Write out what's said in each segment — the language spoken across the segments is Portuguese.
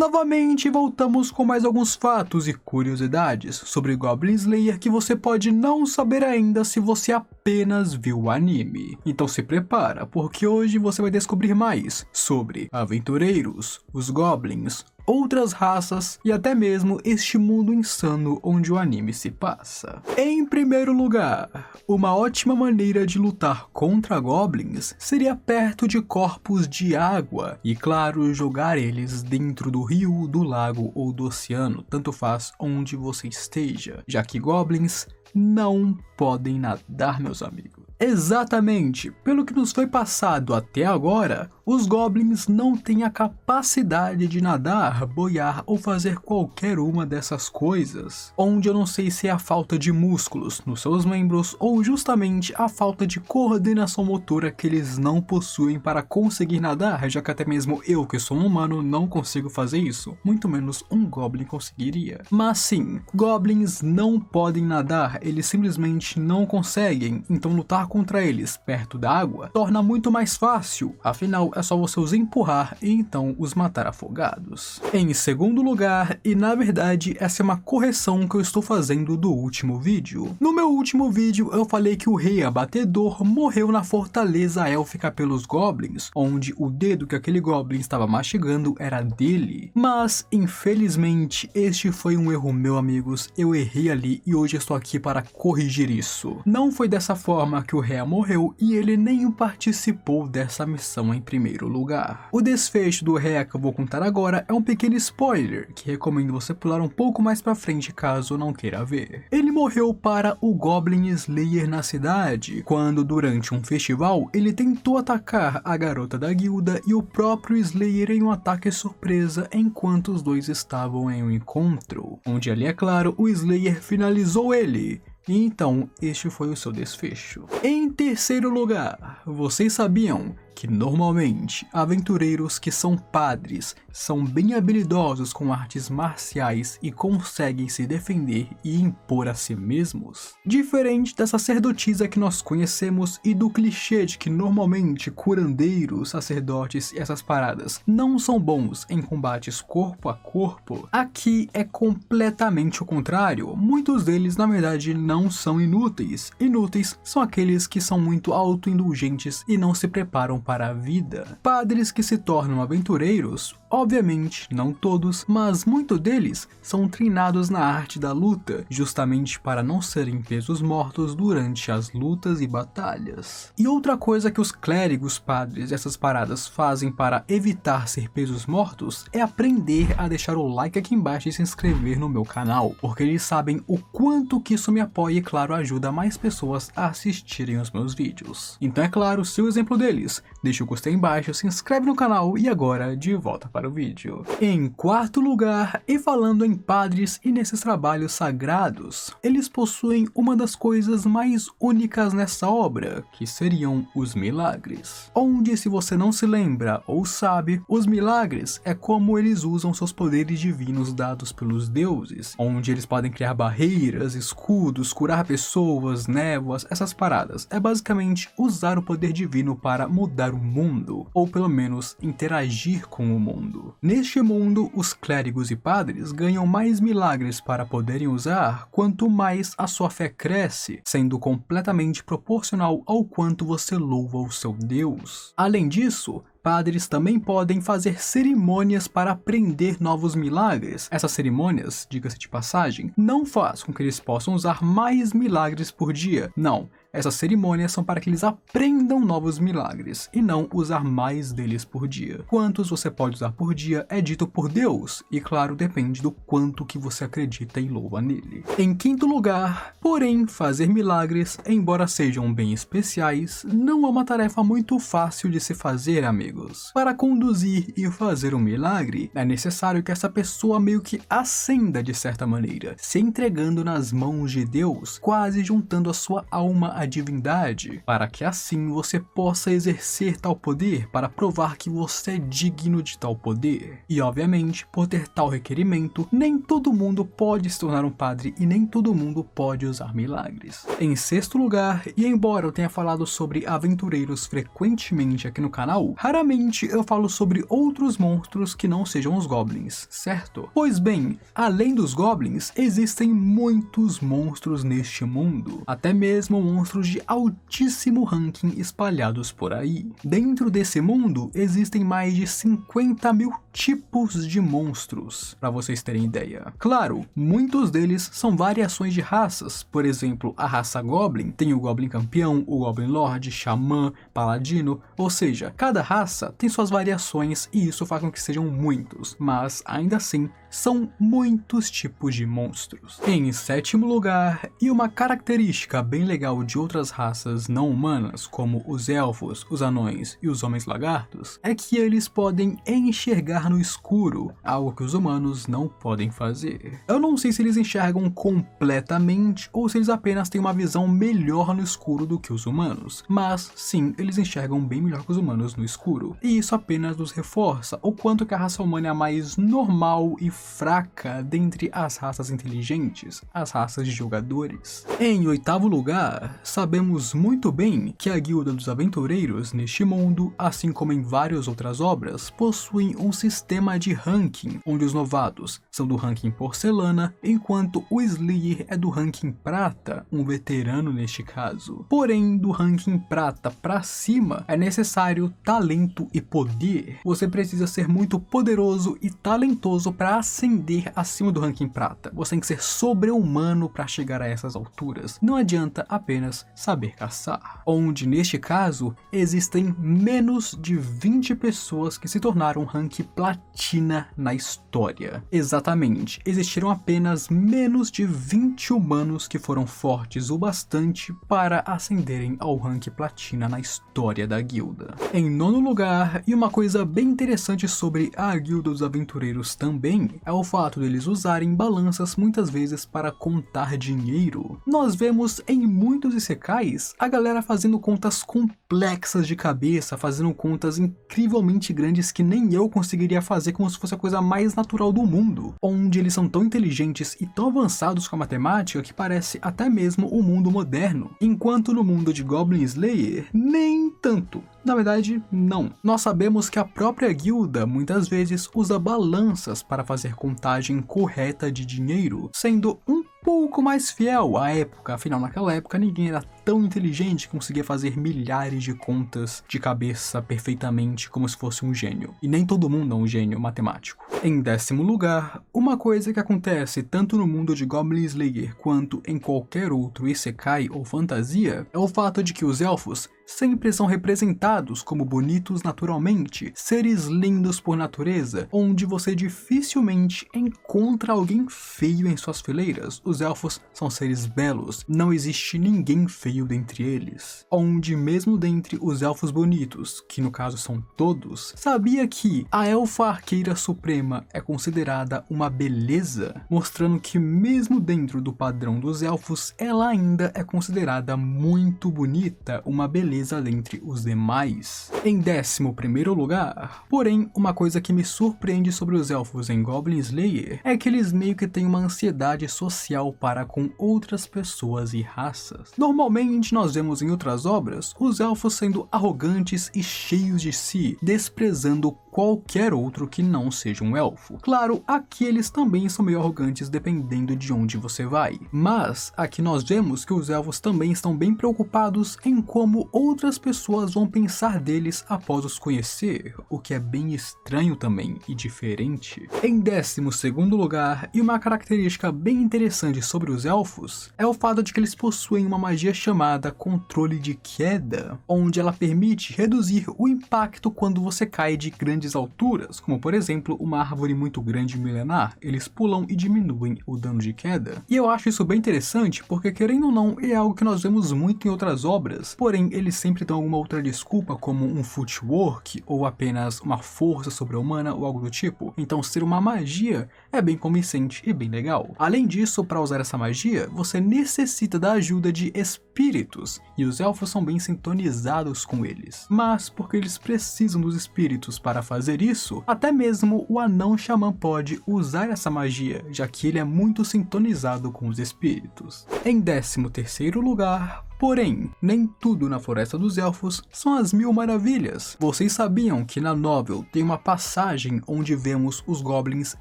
Novamente voltamos com mais alguns fatos e curiosidades sobre Goblin Slayer que você pode não saber ainda se você apenas viu o anime. Então se prepara, porque hoje você vai descobrir mais sobre aventureiros, os goblins, outras raças e até mesmo este mundo insano onde o anime se passa. Em primeiro lugar, uma ótima maneira de lutar contra goblins seria perto de corpos de água e, claro, jogar eles dentro do rio, do lago ou do oceano, tanto faz onde você esteja, já que goblins não podem nadar, meus amigos. Exatamente, pelo que nos foi passado até agora, os goblins não têm a capacidade de nadar, boiar ou fazer qualquer uma dessas coisas, onde eu não sei se é a falta de músculos nos seus membros ou justamente a falta de coordenação motora que eles não possuem para conseguir nadar, já que até mesmo eu, que sou um humano, não consigo fazer isso, muito menos um goblin conseguiria. Mas sim, goblins não podem nadar, eles simplesmente não conseguem, então lutar contra eles perto da água torna muito mais fácil, afinal é só você os empurrar e então os matar afogados. Em segundo lugar, e na verdade essa é uma correção que eu estou fazendo do último vídeo. No meu último vídeo eu falei que o rei abatedor morreu na fortaleza élfica pelos goblins, onde o dedo que aquele goblin estava mastigando era dele. Mas infelizmente este foi um erro meu, amigos, eu errei ali e hoje estou aqui para corrigir isso. Não foi dessa forma que o Rhea morreu e ele nem participou dessa missão em primeiro lugar. O desfecho do Rhea que eu vou contar agora é um pequeno spoiler, que recomendo você pular um pouco mais pra frente caso não queira ver. Ele morreu para o Goblin Slayer na cidade, quando durante um festival ele tentou atacar a garota da guilda e o próprio Slayer em um ataque surpresa enquanto os dois estavam em um encontro, onde ali é claro o Slayer finalizou ele. E então, este foi o seu desfecho. Em terceiro lugar, vocês sabiam que normalmente aventureiros que são padres são bem habilidosos com artes marciais e conseguem se defender e impor a si mesmos? Diferente da sacerdotisa que nós conhecemos e do clichê de que normalmente curandeiros, sacerdotes e essas paradas não são bons em combates corpo a corpo, aqui é completamente o contrário. Muitos deles na verdade não são inúteis. Inúteis são aqueles que são muito autoindulgentes e não se preparam para a vida. Padres que se tornam aventureiros, obviamente não todos, mas muitos deles são treinados na arte da luta, justamente para não serem pesos mortos durante as lutas e batalhas. E outra coisa que os clérigos, padres e essas paradas fazem para evitar ser pesos mortos é aprender a deixar o like aqui embaixo e se inscrever no meu canal, porque eles sabem o quanto que isso me apoia e claro ajuda mais pessoas a assistirem os meus vídeos. Então é claro, se o exemplo deles, deixa o gostei embaixo, se inscreve no canal e agora de volta para o vídeo. Em quarto lugar, e falando em padres e nesses trabalhos sagrados, eles possuem uma das coisas mais únicas nessa obra, que seriam os milagres. Onde, se você não se lembra ou sabe, os milagres é como eles usam seus poderes divinos dados pelos deuses, onde eles podem criar barreiras, escudos, curar pessoas, névoas, essas paradas. É basicamente usar o poder divino para mudar o mundo, ou pelo menos interagir com o mundo. Neste mundo, os clérigos e padres ganham mais milagres para poderem usar quanto mais a sua fé cresce, sendo completamente proporcional ao quanto você louva o seu Deus. Além disso, padres também podem fazer cerimônias para aprender novos milagres. Essas cerimônias, diga-se de passagem, não faz com que eles possam usar mais milagres por dia, não. Essas cerimônias são para que eles aprendam novos milagres e não usar mais deles por dia. Quantos você pode usar por dia é dito por Deus e claro, depende do quanto que você acredita e louva nele. Em quinto lugar, porém, fazer milagres, embora sejam bem especiais, não é uma tarefa muito fácil de se fazer, amigos. Para conduzir e fazer um milagre, é necessário que essa pessoa meio que ascenda de certa maneira, se entregando nas mãos de Deus, quase juntando a sua alma a divindade, para que assim você possa exercer tal poder para provar que você é digno de tal poder. E obviamente, por ter tal requerimento, nem todo mundo pode se tornar um padre e nem todo mundo pode usar milagres. Em sexto lugar, e embora eu tenha falado sobre aventureiros frequentemente aqui no canal, raramente eu falo sobre outros monstros que não sejam os goblins, certo? Pois bem, além dos goblins, existem muitos monstros neste mundo, até mesmo monstros de altíssimo ranking espalhados por aí. Dentro desse mundo, existem mais de 50 mil tipos de monstros, para vocês terem ideia. Claro, muitos deles são variações de raças, por exemplo, a raça Goblin tem o Goblin Campeão, o Goblin Lord, Xamã, Paladino, ou seja, cada raça tem suas variações e isso faz com que sejam muitos, mas ainda assim, são muitos tipos de monstros. Em sétimo lugar, e uma característica bem legal de outras raças não humanas, como os elfos, os anões e os homens lagartos, é que eles podem enxergar no escuro, algo que os humanos não podem fazer. Eu não sei se eles enxergam completamente ou se eles apenas têm uma visão melhor no escuro do que os humanos, mas sim, eles enxergam bem melhor que os humanos no escuro, e isso apenas nos reforça o quanto que a raça humana é a mais normal e fraca dentre as raças inteligentes, as raças de jogadores. Em oitavo lugar, sabemos muito bem que a Guilda dos Aventureiros neste mundo, assim como em várias outras obras, possuem um sistema de ranking, onde os novatos são do ranking porcelana, enquanto o Slayer é do ranking prata, um veterano neste caso. Porém, do ranking prata para cima é necessário talento e poder. Você precisa ser muito poderoso e talentoso para ascender acima do ranking prata. Você tem que ser sobre-humano para chegar a essas alturas. Não adianta apenas saber caçar. Onde neste caso existem menos de 20 pessoas que se tornaram rank platina na história. Exatamente, existiram apenas menos de 20 humanos que foram fortes o bastante para ascenderem ao rank platina na história da guilda. Em nono lugar, e uma coisa bem interessante sobre a Guilda dos Aventureiros também, é o fato deles usarem balanças muitas vezes para contar dinheiro. Nós vemos em muitos isekais a galera fazendo contas complexas de cabeça, fazendo contas incrivelmente grandes que nem eu conseguiria fazer, como se fosse a coisa mais natural do mundo, onde eles são tão inteligentes e tão avançados com a matemática que parece até mesmo o mundo moderno, enquanto no mundo de Goblin Slayer, nem tanto. Na verdade, não. Nós sabemos que a própria guilda muitas vezes usa balanças para fazer contagem correta de dinheiro, sendo um pouco mais fiel à época, afinal naquela época ninguém era tão inteligente que conseguia fazer milhares de contas de cabeça perfeitamente como se fosse um gênio. E nem todo mundo é um gênio matemático. Em décimo lugar, uma coisa que acontece tanto no mundo de Goblin Slayer quanto em qualquer outro isekai ou fantasia é o fato de que os elfos sempre são representados como bonitos naturalmente, seres lindos por natureza, onde você dificilmente encontra alguém feio em suas fileiras. Os elfos são seres belos, não existe ninguém feio dentre eles. Onde mesmo dentre os elfos bonitos, que no caso são todos, sabia que a elfa arqueira suprema é considerada uma beleza, mostrando que mesmo dentro do padrão dos elfos, ela ainda é considerada muito bonita, uma beleza dentre os demais. Em 11º lugar, porém, uma coisa que me surpreende sobre os elfos em Goblin Slayer é que eles meio que têm uma ansiedade social para com outras pessoas e raças. Normalmente nós vemos em outras obras os elfos sendo arrogantes e cheios de si, desprezando qualquer outro que não seja um elfo. Claro, aqui eles também são meio arrogantes dependendo de onde você vai, mas aqui nós vemos que os elfos também estão bem preocupados em como outras pessoas vão pensar deles após os conhecer, o que é bem estranho também e diferente. Em 12º lugar, e uma característica bem interessante sobre os elfos, é o fato de que eles possuem uma magia chamada controle de queda, onde ela permite reduzir o impacto quando você cai de grande grandes alturas, como por exemplo uma árvore muito grande e milenar, eles pulam e diminuem o dano de queda. E eu acho isso bem interessante porque, querendo ou não, é algo que nós vemos muito em outras obras, porém eles sempre dão alguma outra desculpa, como um footwork ou apenas uma força sobre-humana ou algo do tipo. Então ser uma magia é bem convincente e bem legal. Além disso, para usar essa magia, você necessita da ajuda de espíritos, e os elfos são bem sintonizados com eles. Mas porque eles precisam dos espíritos para fazer isso, até mesmo o anão xamã pode usar essa magia, já que ele é muito sintonizado com os espíritos. Em 13º lugar, porém, nem tudo na Floresta dos Elfos são as Mil Maravilhas. Vocês sabiam que na novel tem uma passagem onde vemos os goblins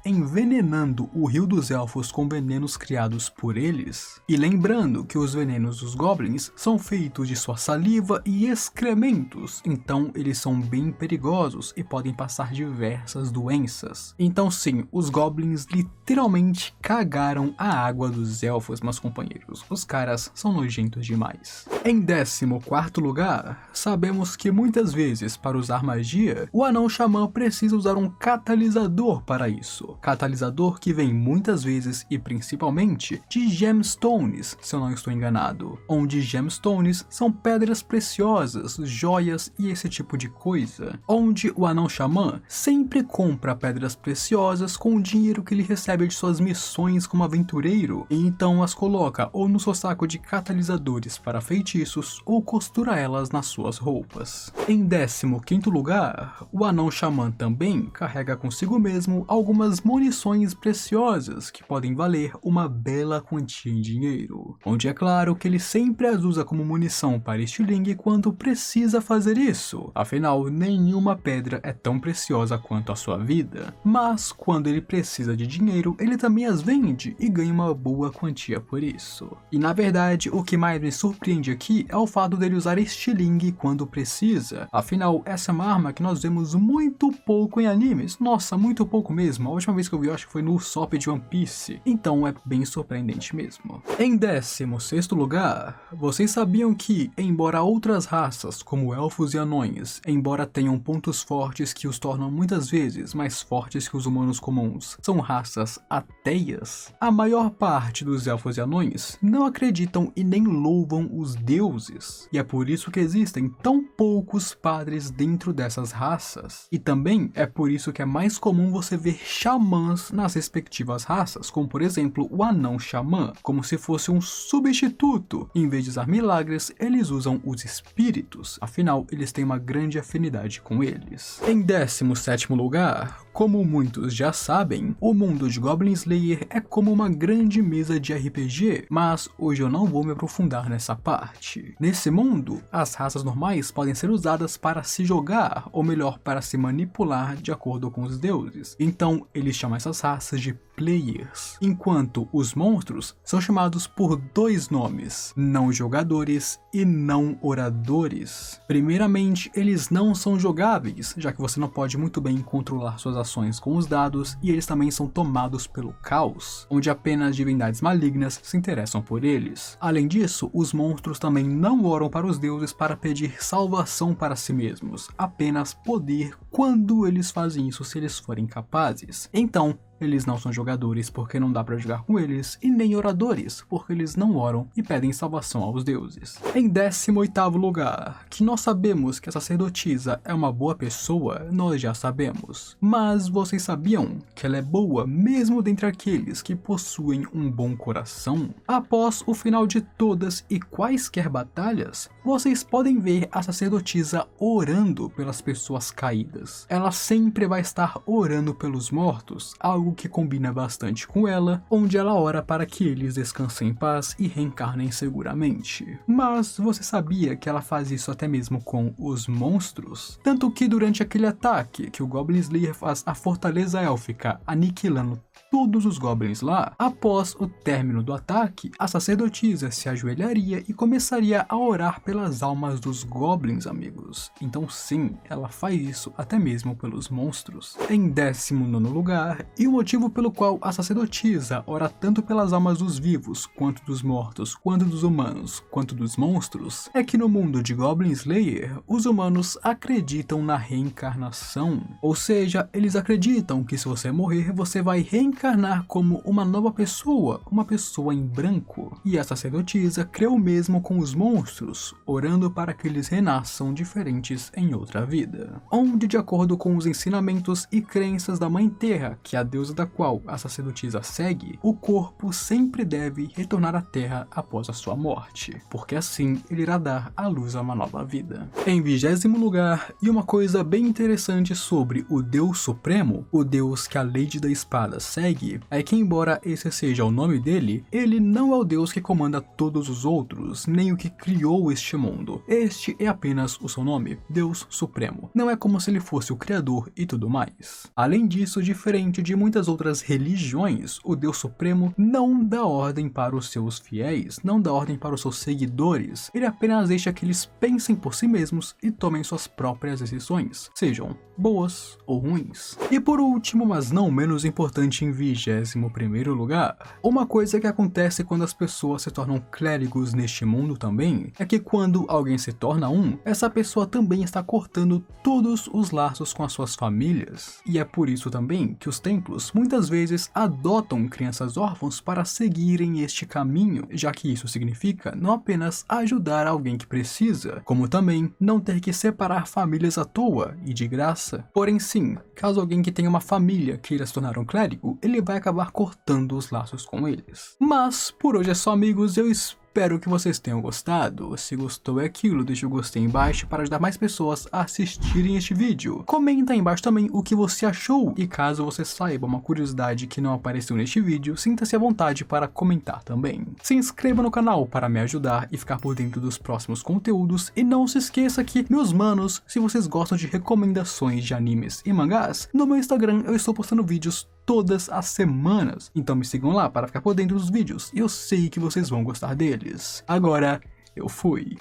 envenenando o Rio dos Elfos com venenos criados por eles? E lembrando que os venenos dos goblins são feitos de sua saliva e excrementos, então eles são bem perigosos e podem passar diversas doenças. Então sim, os goblins literalmente cagaram a água dos elfos, meus companheiros. Os caras são nojentos demais. Em 14º lugar, sabemos que muitas vezes para usar magia, o anão xamã precisa usar um catalisador para isso. Catalisador que vem muitas vezes e principalmente de gemstones, se eu não estou enganado. Onde gemstones são pedras preciosas, joias e esse tipo de coisa. Onde o anão xamã sempre compra pedras preciosas com o dinheiro que ele recebe de suas missões como aventureiro, e então as coloca ou no seu saco de catalisadores para feitiços ou costura elas nas suas roupas. Em 15º lugar, o anão xamã também carrega consigo mesmo algumas munições preciosas que podem valer uma bela quantia em dinheiro, onde é claro que ele sempre as usa como munição para estilingue quando precisa fazer isso, afinal nenhuma pedra é tão preciosa quanto a sua vida, mas quando ele precisa de dinheiro ele também as vende e ganha uma boa quantia por isso. E na verdade o que mais me surpreende aqui é o fato dele usar estilingue quando precisa, afinal essa é uma arma que nós vemos muito pouco em animes, nossa, muito pouco mesmo. A última vez que eu vi eu acho que foi no Usopp de One Piece, então é bem surpreendente mesmo. Em 16º lugar, vocês sabiam que, embora outras raças como elfos e anões, embora tenham pontos fortes que os tornam muitas vezes mais fortes que os humanos comuns, são raças ateias, a maior parte dos elfos e anões não acreditam e nem louvam os deuses, e é por isso que existem tão poucos padres dentro dessas raças. E também é por isso que é mais comum você ver xamãs nas respectivas raças, como por exemplo o anão xamã, como se fosse um substituto. Em vez de usar milagres, eles usam os espíritos, afinal eles têm uma grande afinidade com eles. Em 17º lugar, como muitos já sabem, o mundo de Goblin Slayer é como uma grande mesa de RPG, mas hoje eu não vou me aprofundar nessa parte. Nesse mundo, as raças normais podem ser usadas para se jogar, ou melhor, para se manipular de acordo com os deuses. Então, eles chamam essas raças de players, enquanto os monstros são chamados por dois nomes, não jogadores e não oradores. Primeiramente, eles não são jogáveis, já que você não pode muito bem controlar suas ações com os dados, e eles também são tomados pelo caos, onde apenas divindades malignas se interessam por eles. Além disso, os monstros também não oram para os deuses para pedir salvação para si mesmos, apenas poder quando eles fazem isso se eles forem capazes. Então, eles não são jogadores porque não dá para jogar com eles, e nem oradores porque eles não oram e pedem salvação aos deuses. Em 18º lugar, que nós sabemos que a sacerdotisa é uma boa pessoa, nós já sabemos. Mas vocês sabiam que ela é boa mesmo dentre aqueles que possuem um bom coração? Após o final de todas e quaisquer batalhas, vocês podem ver a sacerdotisa orando pelas pessoas caídas. Ela sempre vai estar orando pelos mortos, algo que combina bastante com ela, onde ela ora para que eles descansem em paz e reencarnem seguramente. Mas você sabia que ela faz isso até mesmo com os monstros? Tanto que durante aquele ataque que o Goblin Slayer faz à Fortaleza Élfica, aniquilando todos os goblins lá, após o término do ataque, a sacerdotisa se ajoelharia e começaria a orar pelas almas dos goblins, amigos. Então sim, ela faz isso até mesmo pelos monstros. Em 19º lugar, e o motivo pelo qual a sacerdotisa ora tanto pelas almas dos vivos, quanto dos mortos, quanto dos humanos, quanto dos monstros, é que no mundo de Goblin Slayer, os humanos acreditam na reencarnação. Ou seja, eles acreditam que se você morrer, você vai reencarnar como uma nova pessoa, uma pessoa em branco. E a sacerdotisa crê o mesmo com os monstros, orando para que eles renasçam diferentes em outra vida. Onde, de acordo com os ensinamentos e crenças da Mãe Terra, que é a deusa da qual a sacerdotisa segue, o corpo sempre deve retornar à Terra após a sua morte, porque assim ele irá dar à luz a uma nova vida. Em 20º lugar, e uma coisa bem interessante sobre o Deus Supremo, o Deus que a Lady da Espada segue, é que embora esse seja o nome dele, ele não é o Deus que comanda todos os outros, nem o que criou este mundo. Este é apenas o seu nome, Deus Supremo. Não é como se ele fosse o Criador e tudo mais. Além disso, diferente de muitas outras religiões, o Deus Supremo não dá ordem para os seus fiéis, não dá ordem para os seus seguidores, ele apenas deixa que eles pensem por si mesmos e tomem suas próprias decisões, sejam boas ou ruins. E por último, mas não menos importante, em 21º lugar, uma coisa que acontece quando as pessoas se tornam clérigos neste mundo também, é que quando alguém se torna um, essa pessoa também está cortando todos os laços com as suas famílias. E é por isso também que os templos muitas vezes adotam crianças órfãos para seguirem este caminho, já que isso significa não apenas ajudar alguém que precisa, como também não ter que separar famílias à toa e de graça. Porém sim, caso alguém que tenha uma família queira se tornar um clérigo, ele vai acabar cortando os laços com eles. Mas por hoje é só, amigos, eu espero que vocês tenham gostado. Se gostou é aquilo, deixa o gostei embaixo para ajudar mais pessoas a assistirem este vídeo. Comenta aí embaixo também o que você achou, e caso você saiba uma curiosidade que não apareceu neste vídeo, sinta-se à vontade para comentar também. Se inscreva no canal para me ajudar e ficar por dentro dos próximos conteúdos, e não se esqueça que, meus manos, se vocês gostam de recomendações de animes e mangás, no meu Instagram eu estou postando vídeos todas as semanas, então me sigam lá para ficar por dentro dos vídeos, e eu sei que vocês vão gostar deles. Agora, eu fui.